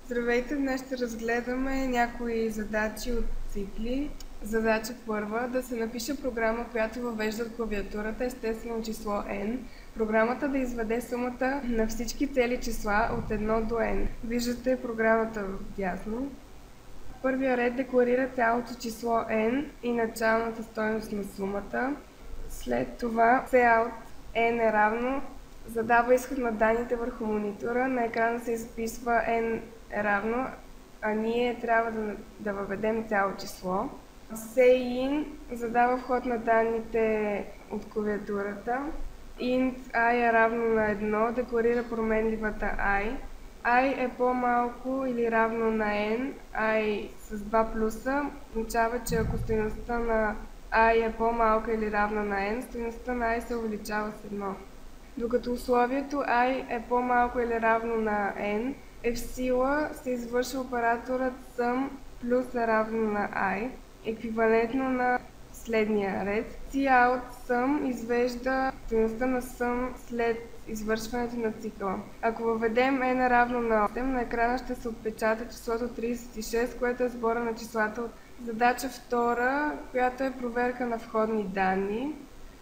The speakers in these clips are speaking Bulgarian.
Здравейте! Днес ще разгледаме някои задачи от цикли. Задача първа – да се напише програма, която въвежда в клавиатурата естествено число n. Програмата да изведе сумата на всички цели числа от 1 до n. Виждате програмата вдясно. В първия ред декларира цялото число n и началната стойност на сумата. След това cout n е равно, задава изход на данните върху монитора, на екрана се изписва n е равно, а ние трябва да въведем цяло число. Say_in задава вход на данните от клавиатурата. Int i е равно на 1, декларира променливата i. I е по-малко или равно на n, i с 2 плюса, означава, че ако стойността на i е по-малка или равна на n, стойността на i се увеличава с 1. Докато условието i е по-малко или равно на n е в сила, се извършва операторът sum плюс е равно на i, еквивалентно на следния ред. Cout sum извежда стойността на sum след извършването на цикъла. Ако въведем n е равно на 8, на екрана ще се отпечата числото 36, което е сбора на числата от задача втора, която е проверка на входни данни.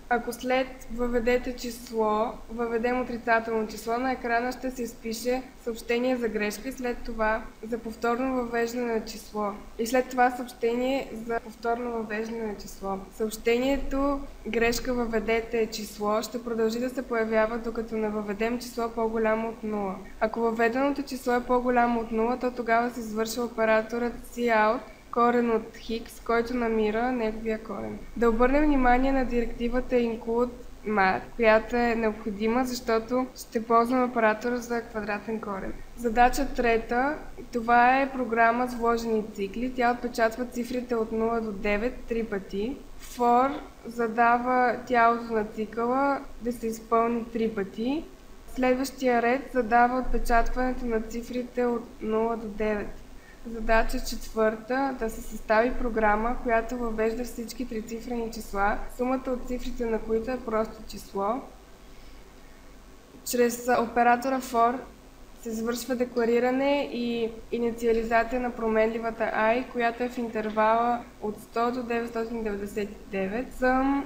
Ако след въведете число, въведем отрицателно число, на екрана ще се изпише съобщение за грешка и след това за повторно въвеждане на число. И след това съобщение за повторно въвеждане на число. Съобщението грешка въведете число ще продължи да се появява, докато не въведем число по-голямо от 0. Ако въведеното число е по-голямо от 0, то тогава се извършва операторът cout корен от хикс, който намира неговия корен. Да обърнем внимание на директивата include_math, която е необходима, защото ще ползваме оператора за квадратен корен. Задача трета, това е програма с вложени цикли. Тя отпечатва цифрите от 0 до 9 3 пъти. For задава тялото на цикъла да се изпълни 3 пъти. Следващия ред задава отпечатването на цифрите от 0 до 9. Задача четвърта – да се състави програма, която въвежда всички трицифрени числа, сумата от цифрите на които е просто число. Чрез оператора for се извършва деклариране и инициализация на променливата i, която е в интервала от 100 до 999. Sum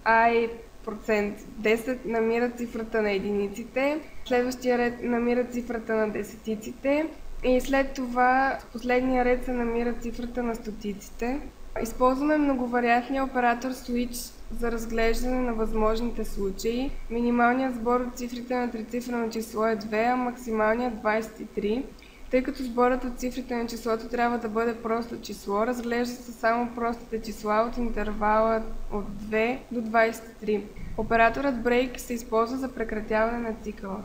i % 10 намира цифрата на единиците, следващия ред намира цифрата на десетиците, и след това в последния ред се намира цифрата на стотиците. Използваме многовариантния оператор switch за разглеждане на възможните случаи. Минималният сбор от цифрите на трицифрено число е 2, а максималният 23. Тъй като сборът от цифрите на числото трябва да бъде просто число, разглежда се само простите числа от интервала от 2 до 23. Операторът break се използва за прекратяване на цикъла.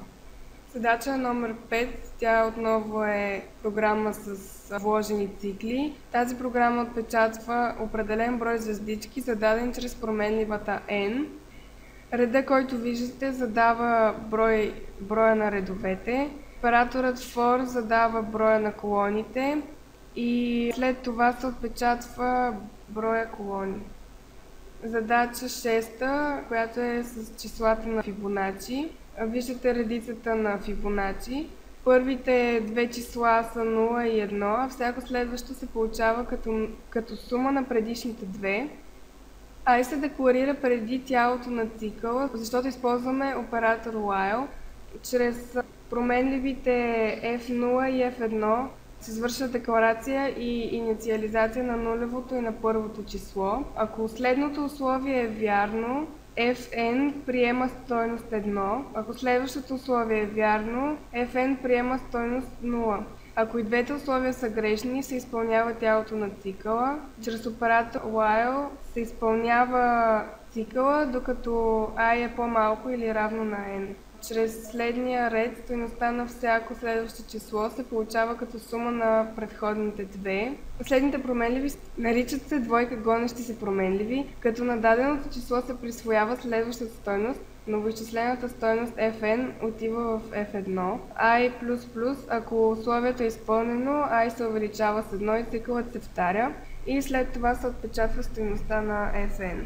Задача номер 5, тя отново е програма с вложени цикли. Тази програма отпечатва определен брой звездички, зададен чрез променливата n. Реда, който виждате, задава броя на редовете. Операторът for задава броя на колоните и след това се отпечатва броя колони. Задача 6, която е с числата на Фибоначи. Виждате редицата на Фибоначи. Първите две числа са 0 и 1, а всяко следващо се получава като сума на предишните две. I се декларира преди тялото на цикъла, защото използваме оператор while. Чрез променливите F0 и F1 се извършва декларация и инициализация на нулевото и на първото число. Ако следното условие е вярно, Fn приема стойност 1. Ако следващото условие е вярно, Fn приема стойност 0. Ако и двете условия са грешни, се изпълнява тялото на цикъла. Чрез оператор while се изпълнява цикъла, докато i е по-малко или равно на n. Чрез следния ред стойността на всяко следващо число се получава като сума на предходните две. Последните променливи наричат се двойка гонещи се променливи, като на даденото число се присвоява следващата стойност. Новоизчислената стойност Fn отива в F1. i++, ако условието е изпълнено, i се увеличава с 1 и цикълът се повтаря. И след това се отпечатва стойността на Fn.